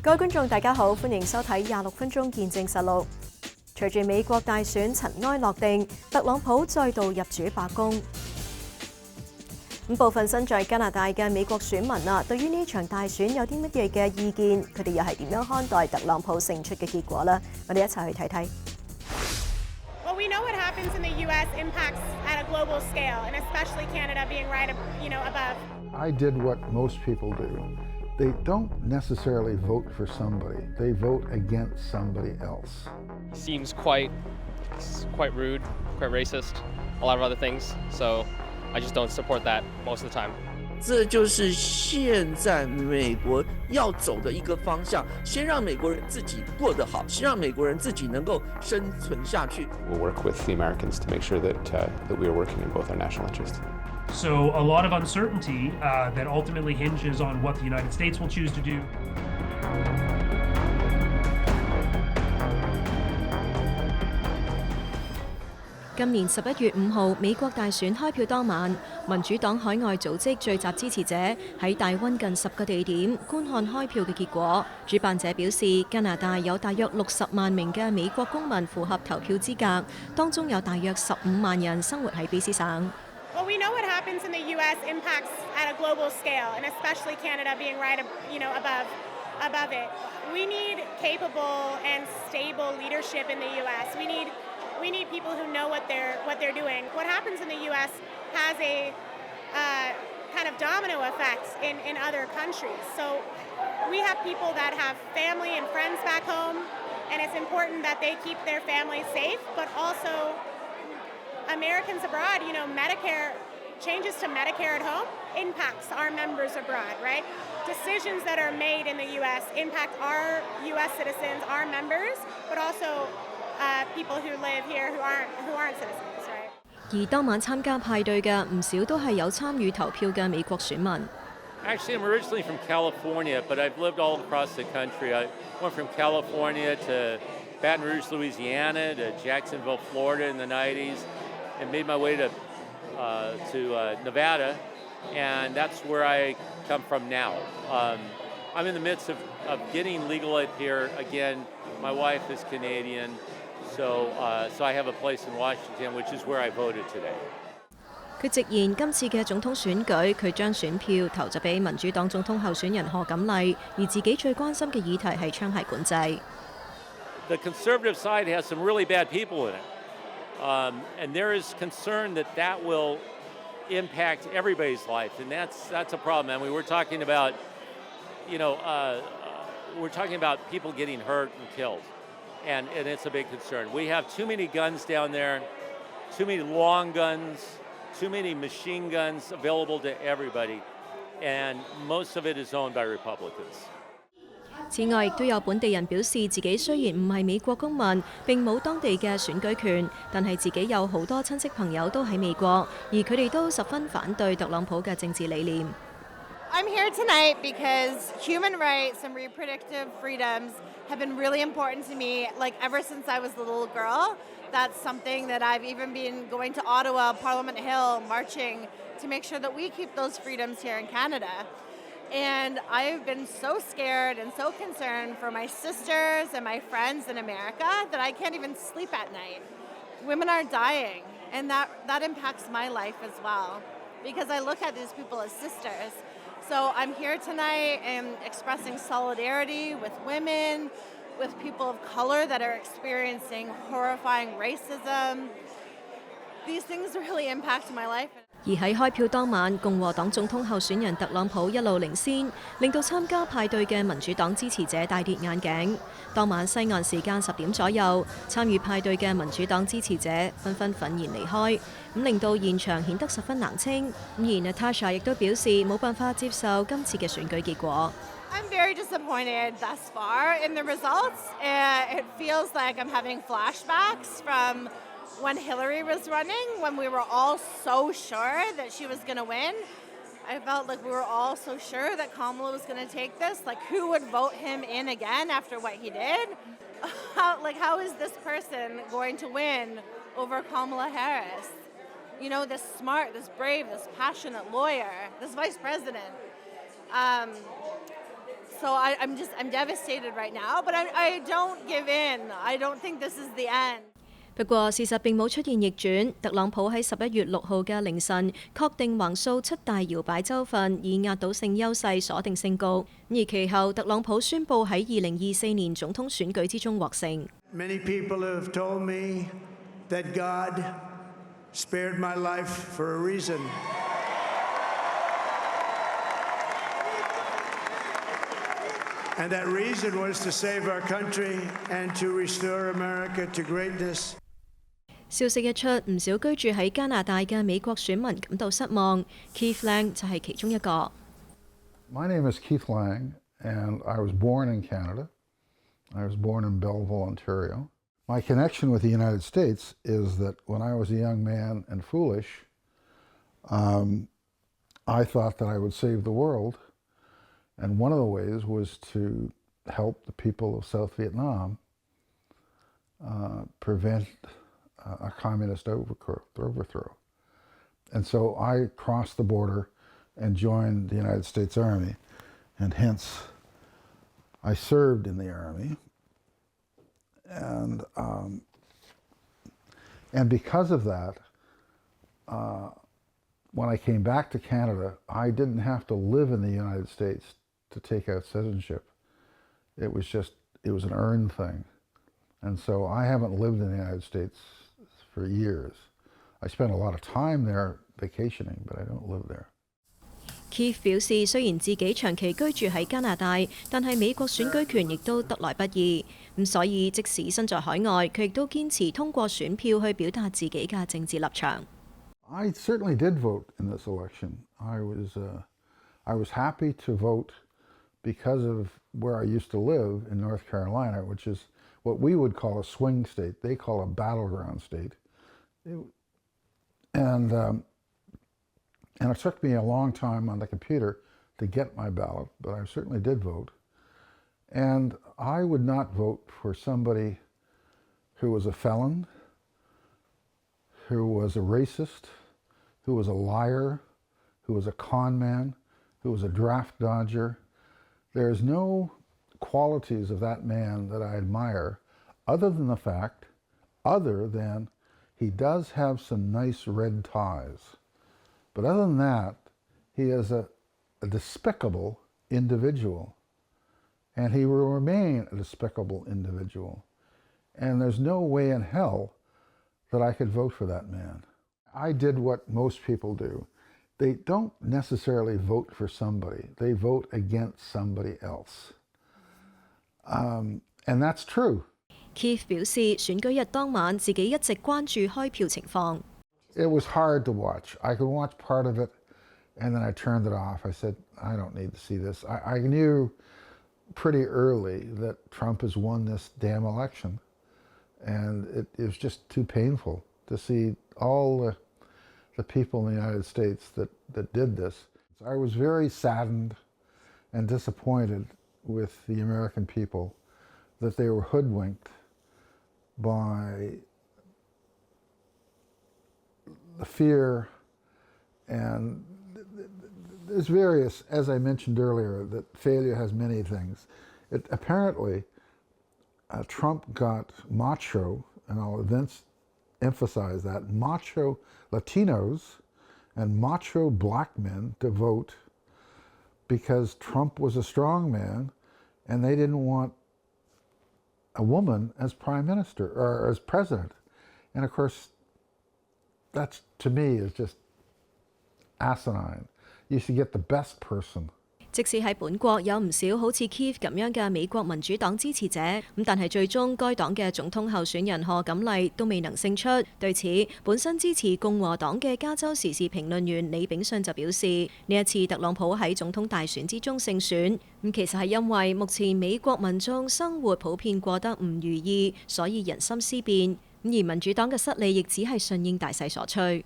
各位觀眾大家好，歡迎收睇26分鐘見證實錄。隨住美國大選塵埃落定，特朗普再度入主白宮。部分身在加拿大嘅美國選民對於呢場大選有啲乜嘢嘅意見？佢哋又係點樣看待特朗普勝出嘅結果呢？我哋一齊去睇睇。Well, we know what happens in the U.S. impacts at a global scale, and especially Canada being right, above. I did what most people do. They don't necessarily vote for somebody. They vote against somebody else. Seems quite rude, quite racist, a lot of other things. So I just don't support that most of the time. 这就是现在美国要走的一个方向，先让美国人自己过得好，先让美国人自己能够生存下去。 We'll work with the Americans to make sure that we are working in both our national interests. So a lot of uncertainty that ultimately hinges on what the United States will choose to do. 今年11月5號，美國大選開票當晚，民主黨海外組織聚集支持者喺大溫近10個地點觀看開票嘅結果。主辦者表示，加拿大有大約60萬名嘅美國公民符合投票資格，當中有大約15萬人生活喺卑斯省。Well, we know what happens in the U.S. impacts at a global scale, and especially Canada being right, above it. We need capable and stable leadership in the U.S. We need people who know what they're doing. What happens in the U.S. has a kind of domino effect in other countries. So we have people that have family and friends back home, and it's important that they keep their families safe, but also Americans abroad, Medicare, changes to Medicare at home impacts our members abroad, right? Decisions that are made in the U.S. impact our U.S. citizens, our members, but also people who live here who aren't citizens, right? 而當晚參加派對嘅唔少都係有參與投票嘅美國選民。Actually, I'm originally from California, but I've lived all across the country. I went from California to Baton Rouge, Louisiana, to Jacksonville, Florida in the 90s, and made my way to Nevada, and that's where I come from now. I'm in the midst of getting legal aid here again. My wife is Canadian, so I have a place in Washington, which is where I voted today. 佢直言今次嘅總統選舉，佢將選票投咗俾民主黨總統候選人賀錦麗，而自己最關心嘅議題係槍械管制。The conservative side has some really bad people in it, and there is concern that will impact everybody's life, and that's a problem. I mean, we're talking about, we're talking about people getting hurt and killed, and it's a big concern. We have too many guns down there, too many long guns, too many machine guns available to everybody, and most of it is owned by Republicans. 此外，亦都有本地人表示自己雖然唔係美國公民，並冇當地嘅選舉權，但係自己有好多親戚朋友都喺美國，而佢哋都十分反對特朗普嘅政治理念。I'm here tonight because human rights and reproductive freedoms have been really important to me, like ever since I was a little girl. That's something that I've even been going to Ottawa, Parliament Hill, marching to make sure that we keep those freedoms here in Canada. And I've been so scared and so concerned for my sisters and my friends in America that I can't even sleep at night. Women are dying, and that impacts my life as well, because I look at these people as sisters. So I'm here tonight and expressing solidarity with women, with people of color that are experiencing horrifying racism. These things really impact my life. 而喺開票當晚，共和黨總統候選人特朗普一路領先，令到參加派對嘅民主黨支持者大跌眼鏡。當晚西岸時間10點左右，參與派對嘅民主黨支持者紛紛憤然離開，令到現場顯得十分冷清。而 Natasha 亦都表示冇辦法接受今次嘅選舉結果。I'm very disappointed thus far in the results. It feels like I'm having flashbacks from when Hillary was running, when we were all so sure that she was going to win. I felt like we were all so sure that Kamala was going to take this. Like, who would vote him in again after what he did? How is this person going to win over Kamala Harris? This smart, this brave, this passionate lawyer, this vice president. So I'm devastated right now, but I don't give in. I don't think this is the end. 不過事實並冇出現逆轉，特朗普喺11月6號嘅凌晨確定橫掃7大搖擺州份，以壓倒性優勢鎖定勝局。而其後，特朗普宣布喺2024年總統選舉之中獲勝。Many people have told me that God spared my life for a reason. And that reason was to save our country and to restore America to greatness. 消息一出，唔少居住喺加拿大嘅美國選民感到失望。Keith Lang 就係其中一個。My name is Keith Lang, and I was born in Canada. I was born in Belleville, Ontario. My connection with the United States is that when I was a young man and foolish, I thought that I would save the world. And one of the ways was to help the people of South Vietnam prevent a communist overthrow. And so I crossed the border and joined the United States Army, and hence I served in the Army. And because of that, when I came back to Canada, I didn't have to live in the United States to take out citizenship. It was an earned thing. And so I haven't lived in the United States for years. I spent a lot of time there vacationing, but I don't live there. Keith 表示，雖然自己長期居住喺加拿大，但係美國選舉權亦都得來不易。咁所以即使身在海外，佢亦都堅持通過選票去表達自己嘅政治立場。I certainly did vote in this election. I was happy to vote because of where I used to live in North Carolina, which is what we would call a swing state. They call a battleground state. And it took me a long time on the computer to get my ballot, but I certainly did vote. And I would not vote for somebody who was a felon, who was a racist, who was a liar, who was a con man, who was a draft dodger. There's no qualities of that man that I admire other than he does have some nice red ties. But other than that, he is a despicable individual. And he will remain a despicable individual. And there's no way in hell that I could vote for that man. I did what most people do. They don't necessarily vote for somebody. They vote against somebody else. And that's true. Keith 表示，選舉日當晚自己一直關注開票情況。It was hard to watch. I could watch part of it, and then I turned it off. I said, I don't need to see this. I knew pretty early that Trump has won this damn election. And it was just too painful to see all the people in the United States that did this. I was very saddened and disappointed with the American people that they were hoodwinked by the fear, and there's various, as I mentioned earlier, that failure has many things. Apparently, Trump got macho, and I'll emphasize that, macho Latinos and macho black men to vote because Trump was a strong man and they didn't want a woman as prime minister or as president. And of course, that's, to me, is just asinine. You should get the best person. 即使喺本國有唔少好似 Keith 咁樣嘅美國民主黨支持者，但係最終該黨嘅總統候選人賀錦麗都未能勝出。對此，本身支持共和黨嘅加州時事評論員李炳信就表示，呢一次特朗普喺總統大選之中勝選，其實係因為目前美國民眾生活普遍過得唔如意，所以人心思變。而民主黨嘅失利亦只係順應大勢所趨。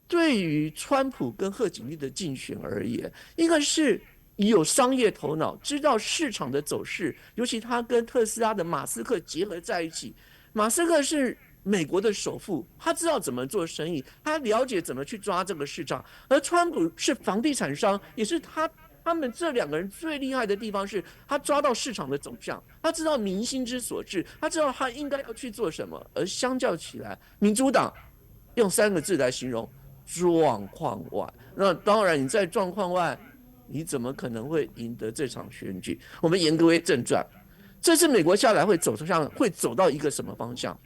對於川普跟賀錦麗的競選而言，一個是有商業頭腦，知道市場的走勢，尤其他跟特斯拉的馬斯克結合在一起。馬斯克是美國的首富，他知道怎麼做生意，他了解怎麼去抓這個市場。而川普是房地產商，也是他他们这两个人最厉害的地方是，他抓到市场的走向，他知道民心之所至，他知道他应该要去做什么。而相较起来，民主党用3个字来形容：状况外。那当然，你在状况外，你怎么可能会赢得这场选举？我们言归正传，这次美国下来会走到一个什么方向？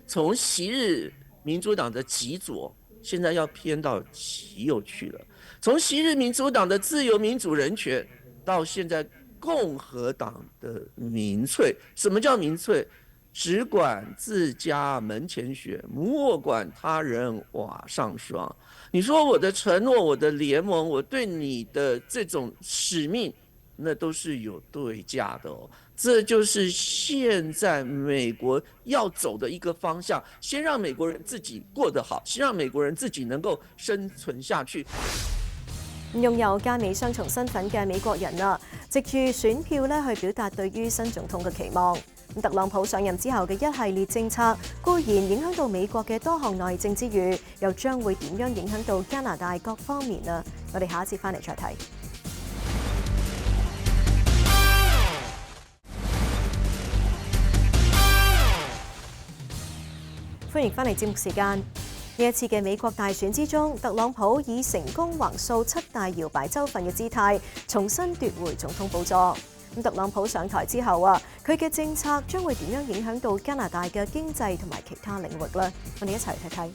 从昔日民主党的极左，现在要偏到极右去了。从昔日民主党的自由民主人权，到现在共和党的民粹。什么叫民粹？只管自家门前雪，莫管他人瓦上霜。你说我的承诺，我的联盟，我对你的这种使命，那都是有对价的哦。这就是现在美国要走的一个方向，先让美国人自己过得好，先讓美國人自己能夠生存下去。擁有加美雙重身份嘅美國人啊，藉住選票去表達對於新總統嘅期望。特朗普上任之後嘅一系列政策固然影響到美國嘅多項內政之餘，又將會點樣影響到加拿大各方面啊？我哋下一節翻嚟再睇。歡迎翻嚟節目時間。呢一次嘅美國大選之中，特朗普以成功橫掃7大搖擺州份嘅姿態，重新奪回總統寶座。特朗普上台之後啊，佢嘅政策將會點樣影響到加拿大嘅經濟同埋其他領域呢？我哋一齊睇睇。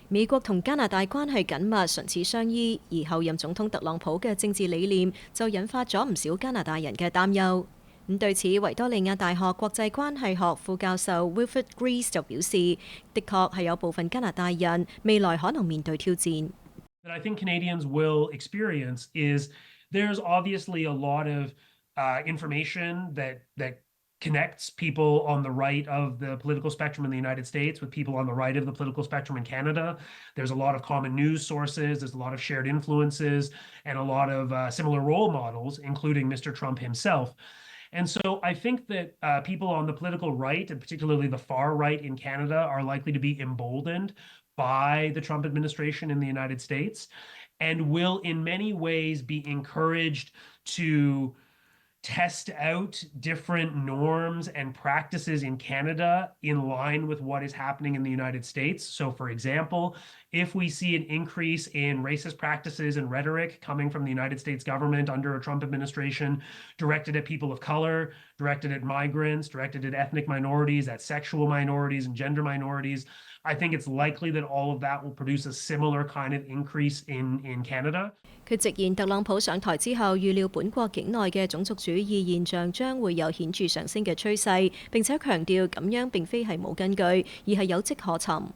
美國同加拿大關係緊密，唇齒相依，而後任總統特朗普嘅政治理念就引發咗唔少加拿大人嘅擔憂。對此，維多利亞大學國際關係學副教授 Wilfred Grease 就表示，的確係有部分加拿大人未來可能面對挑戰。That I think Canadians will experience is there's obviously a lot of information that connects people on the right of the political spectrum in the United States with people on the right of the political spectrum in Canada. There's a lot of common news sources, there's a lot of shared influences, and a lot of similar role models, including Mr. Trump himself. And so I think that people on the political right, and particularly the far right in Canada, are likely to be emboldened by the Trump administration in the United States, and will in many ways be encouraged to test out different norms and practices in Canada in line with what is happening in the United States. So, for example, if we see an increase in racist practices and rhetoric coming from the United States government under a Trump administration, directed at people of color, directed at migrants, directed at ethnic minorities, at sexual minorities and gender minorities, I think it's likely that all of that will produce a similar kind of increase in Canada. 佢直言特朗普上台之後，預料本國境內嘅種族主義現象將會有顯著上升嘅趨勢，並且強調咁樣並非係冇根據，而係有跡可尋。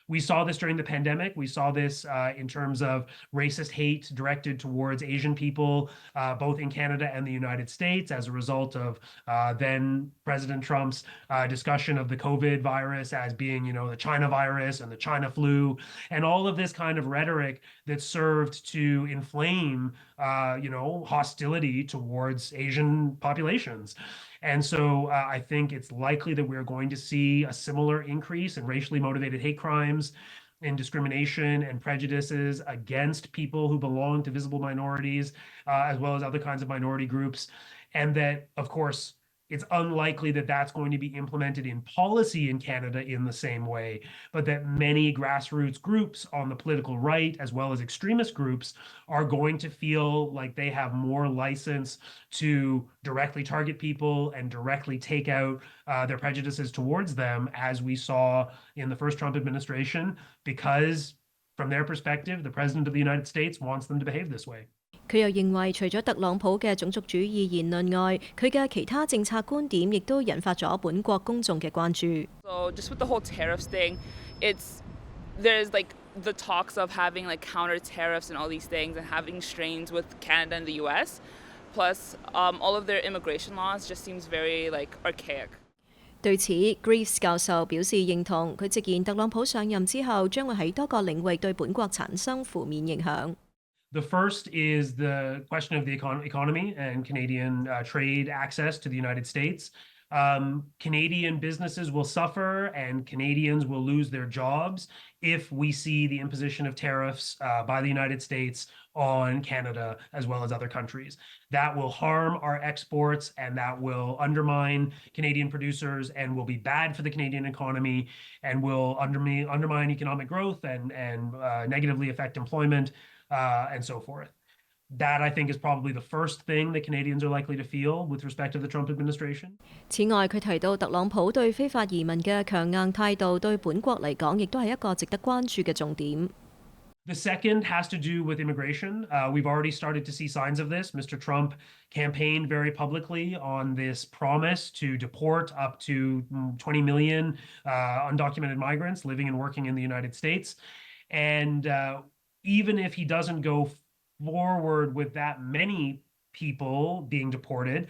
We saw this during the pandemic. We saw this in terms of racist hate directed towards Asian people, both in Canada and the United States, as a result of then President Trump's discussion of the COVID virus as being, the China virus and the China flu, and all of this kind of rhetoric that served to inflame, hostility towards Asian populations. And so I think it's likely that we're going to see a similar increase in racially motivated hate crimes, in discrimination and prejudices against people who belong to visible minorities, as well as other kinds of minority groups. And that, of course, it's unlikely that that's going to be implemented in policy in Canada in the same way, but that many grassroots groups on the political right, as well as extremist groups, are going to feel like they have more license to directly target people and directly take out their prejudices towards them, as we saw in the first Trump administration, because from their perspective, the President of the United States wants them to behave this way. 佢又認為，除咗特朗普嘅種族主義言論外，佢嘅其他政策觀點亦都引發咗本國公眾嘅關注。So just with the whole tariffs thing, there's like the talks of having like counter tariffs and all these things and having strains with Canada and the U.S. Plus, all of their immigration laws just seems very like archaic. 對此 ，Greaves 教授表示認同。佢直言，特朗普上任之後，將會喺多個領域對本國產生負面影響。The first is the question of the economy and Canadian trade access to the United States. Canadian businesses will suffer and Canadians will lose their jobs if we see the imposition of tariffs by the United States on Canada as well as other countries. That will harm our exports and that will undermine Canadian producers and will be bad for the Canadian economy and will undermine economic growth and negatively affect employment and so forth. That, I think, is probably the first thing that Canadians are likely to feel with respect to the Trump administration. 此外，佢提到特朗普對非法移民嘅強硬態度，對本國嚟講，亦都係一個值得關注嘅重點。The second has to do with immigration. We've already started to see signs of this. Mr. Trump campaigned very publicly on this promise to deport up to 20 million undocumented migrants living and working in the United States. And even if he doesn't go forward with that many people being deported,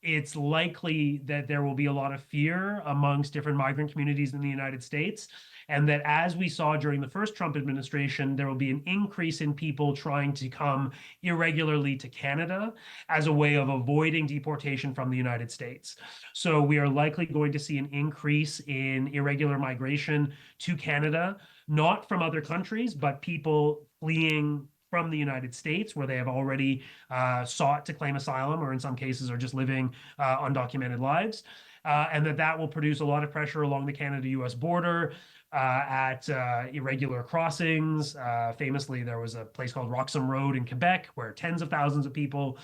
it's likely that there will be a lot of fear amongst different migrant communities in the United States. And that as we saw during the first Trump administration, there will be an increase in people trying to come irregularly to Canada as a way of avoiding deportation from the United States. So we are likely going to see an increase in irregular migration to Canada, not from other countries, but people fleeing from the United States where they have already sought to claim asylum or in some cases are just living undocumented lives. And that will produce a lot of pressure along the Canada-US border at irregular crossings. Famously, there was a place called Roxham Road in Quebec where tens of thousands of people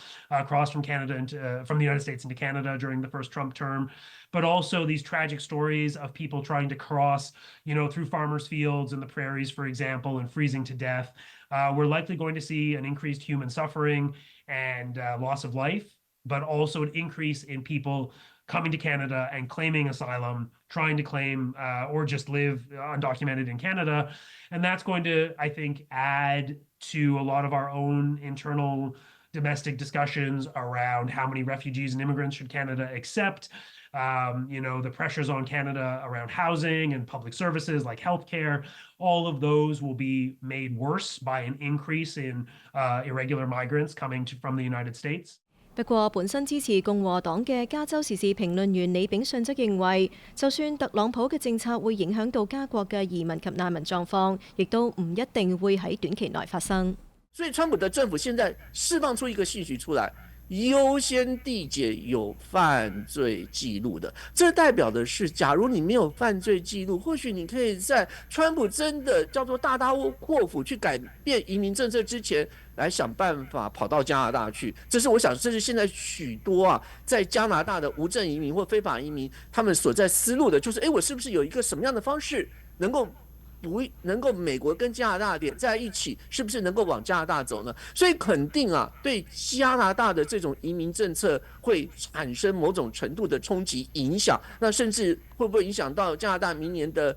crossed from Canada from the United States into Canada during the first Trump term. But also these tragic stories of people trying to cross, through farmers' fields in the prairies, for example, and freezing to death. We're likely going to see an increased human suffering and loss of life, but also an increase in people coming to Canada and claiming asylum, trying to claim or just live undocumented in Canada. And that's going to, I think, add to a lot of our own internal domestic discussions around how many refugees and immigrants should Canada accept. The pressures on Canada around housing and public services like healthcare, all of those will be made worse by an increase in irregular migrants coming from the United States. 不過，本身支持共和黨嘅加州時事評論員李炳信則認為，就算特朗普嘅政策會影響到加國嘅移民及難民狀況，亦都唔一定會喺短期內發生。所以，川普的政府現在釋放出一個信息出來，優先締結有犯罪記錄的，這代表的是，假如你沒有犯罪記錄，或許你可以在川普真的叫做大刀闊斧去改變移民政策之前，來想辦法跑到加拿大去。這是我想，這是現在許多在加拿大的無證移民或非法移民，他們所在思路的，就是我是不是有一個什麼樣的方式能夠美國跟加拿大連在一起，是不是能夠往加拿大走呢？所以肯定對加拿大的這種移民政策會產生某種程度的衝擊影響，那甚至會不會影響到加拿大明年的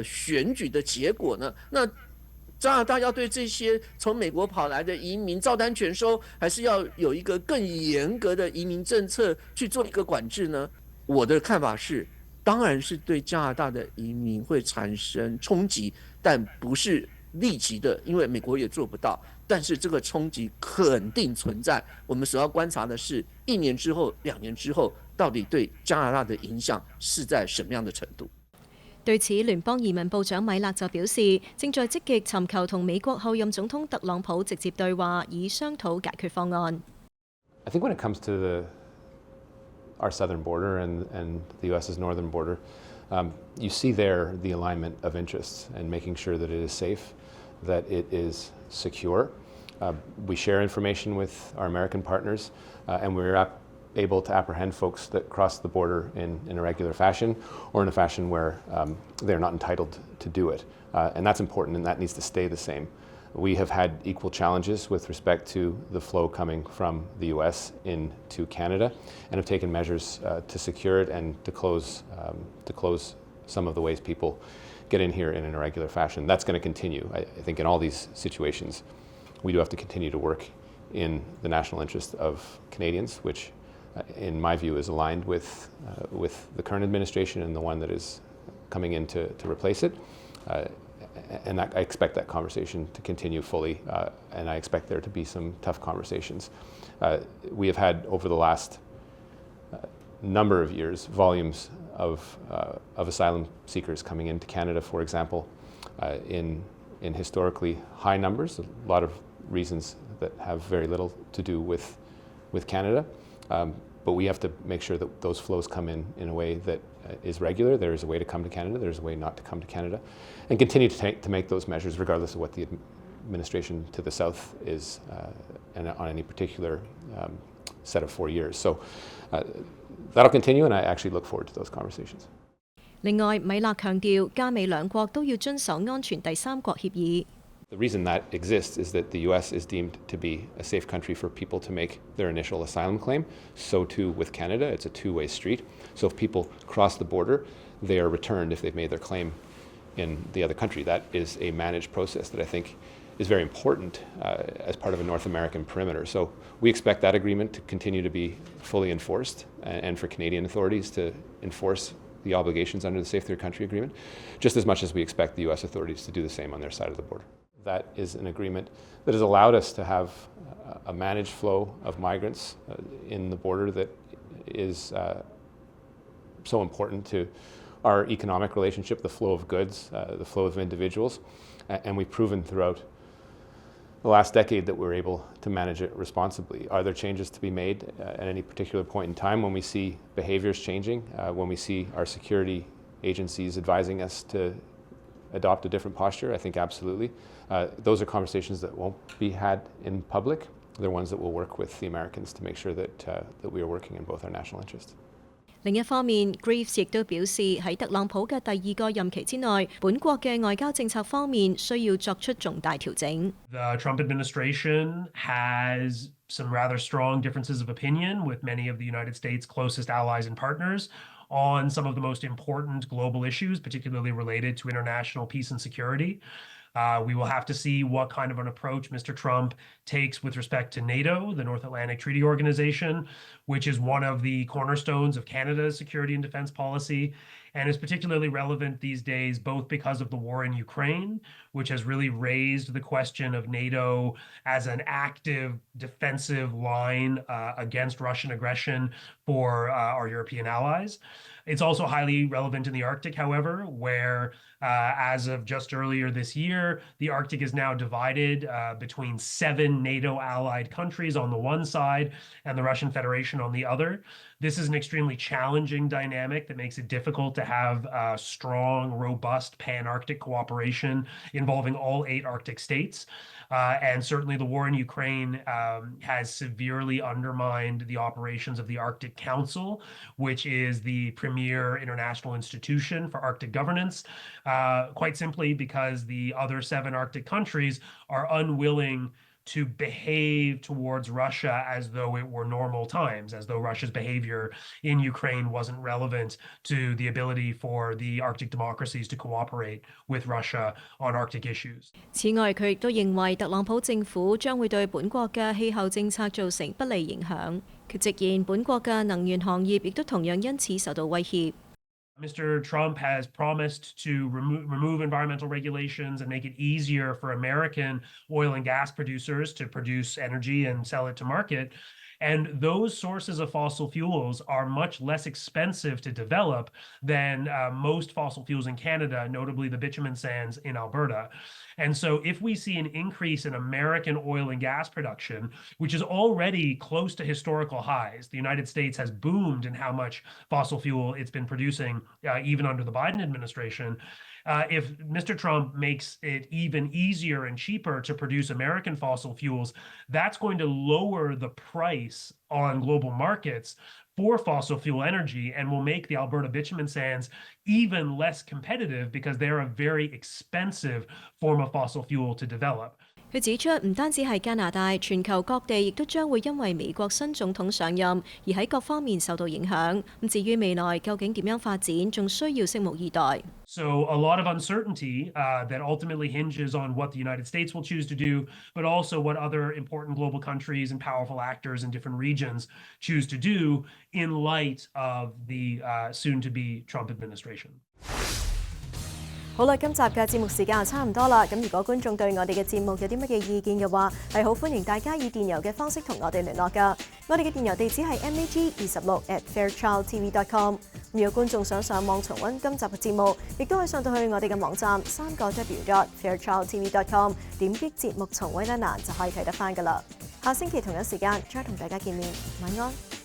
選舉的結果呢？那加拿大要對這些從美國跑來的移民照單全收，還是要有一個更嚴格的移民政策去做一個管制呢？我的看法是，當然是對加拿大的移民會產生衝擊，但不是立即的，因為美國也做不到。但是這個衝擊肯定存在。我們所要觀察的是1年之後、2年之後，到底對加拿大的影響是在什麼樣的程度？對此，聯邦移民部長米勒就表示，正在積極尋求同美國後任總統特朗普直接對話，以商討解決方案。I think when it comes to our southern border and the U.S.'s northern border, you see there the alignment of interests and making sure that it is safe, that it is secure. We share information with our American partners, and we're able to apprehend folks that cross the border in a regular fashion or in a fashion where they're not entitled to do it. And that's important, and that needs to stay the same. We have had equal challenges with respect to the flow coming from the U.S. into Canada, and have taken measures to secure it and to close some of the ways people get in here in an irregular fashion. That's going to continue. I think in all these situations, we do have to continue to work in the national interest of Canadians, which in my view is aligned with the current administration and the one that is coming in to replace it. And I expect that conversation to continue fully, and I expect there to be some tough conversations. We have had over the last number of years, volumes of asylum seekers coming into Canada, for example, in historically high numbers. A lot of reasons that have very little to do with Canada, but we have to make sure that those flows come in a way that is regular. There is a way to come to Canada. There's a way not to come to Canada, and continue to make those measures regardless of what the administration to the south is and on any particular set of 4 years. So that'll continue, and I actually look forward to those conversations. 另外，米勒強調，加美兩國都要遵守安全第三國協議。The reason that exists is that the U.S. is deemed to be a safe country for people to make their initial asylum claim. So too with Canada, it's a two-way street. So if people cross the border, they are returned if they've made their claim in the other country. That is a managed process that I think is very important as part of a North American perimeter. So we expect that agreement to continue to be fully enforced and for Canadian authorities to enforce the obligations under the Safe Third Country Agreement, just as much as we expect the U.S. authorities to do the same on their side of the border. That is an agreement that has allowed us to have a managed flow of migrants in the border that is so important to our economic relationship, the flow of goods, the flow of individuals, and we've proven throughout the last decade that we're able to manage it responsibly. Are there changes to be made at any particular point in time when we see behaviors changing, when we see our security agencies advising us to adopt a different posture? I think absolutely. Those are conversations that won't be had in public. They're ones that we'll work with the Americans to make sure that we are working in both our national interests. 另一方面 ，Graves 亦都表示喺特朗普嘅第二個任期之內，本國嘅外交政策方面需要作出重大調整。The Trump administration has some rather strong differences of opinion with many of the United States' closest allies and partners on some of the most important global issues, particularly related to international peace and security. We will have to see what kind of an approach Mr. Trump takes with respect to NATO, the North Atlantic Treaty Organization, which is one of the cornerstones of Canada's security and defense policy, and is particularly relevant these days, both because of the war in Ukraine, which has really raised the question of NATO as an active defensive line against Russian aggression for our European allies. It's also highly relevant in the Arctic, however, where as of just earlier this year, the Arctic is now divided between 7 NATO allied countries on the one side and the Russian Federation on the other. This is an extremely challenging dynamic that makes it difficult to have strong, robust pan-Arctic cooperation involving all 8 Arctic states. And certainly the war in Ukraine has severely undermined the operations of the Arctic Council, which is the premier international institution for Arctic governance, quite simply because the other 7 Arctic countries are unwilling to behave towards Russia as though it were normal times, as though Russia's behavior in Ukraine wasn't relevant to the ability for the Arctic democracies to cooperate with Russia on Arctic issues. 此外，佢亦都認為特朗普政府將會對本國嘅氣候政策造成不利影響。佢直言，本國嘅能源行業亦都同樣因此受到威脅。Mr. Trump has promised to remove environmental regulations and make it easier for American oil and gas producers to produce energy and sell it to market. And those sources of fossil fuels are much less expensive to develop than most fossil fuels in Canada, notably the bitumen sands in Alberta. And so if we see an increase in American oil and gas production, which is already close to historical highs, the United States has boomed in how much fossil fuel it's been producing, even under the Biden administration. If Mr. Trump makes it even easier and cheaper to produce American fossil fuels, that's going to lower the price on global markets for fossil fuel energy and will make the Alberta bitumen sands even less competitive because they're a very expensive form of fossil fuel to develop. 佢指出，唔單止係加拿大，全球各地亦都將會因為美國新總統上任而喺各方面受到影響。至於未來究竟點樣發展，仲需要拭目以待。So a lot of uncertainty that ultimately hinges on what the United States will choose to do, but also what other important global countries and powerful actors in different regions choose to do in light of the soon-to-be Trump administration. 好啦，今集嘅節目時間就差唔多啦。咁如果觀眾對我哋嘅節目有啲乜嘢意見嘅話，係好歡迎大家以電郵嘅方式同我哋聯絡㗎。我哋嘅電郵地址係 mag26@fairchildtv.com。如果觀眾想上網重溫今集嘅節目，亦都可以上到去我哋嘅網站3w.fairchildtv.com， 點擊節目重溫一欄就可以睇得返㗎啦。下星期同一時間再同大家見面，晚安。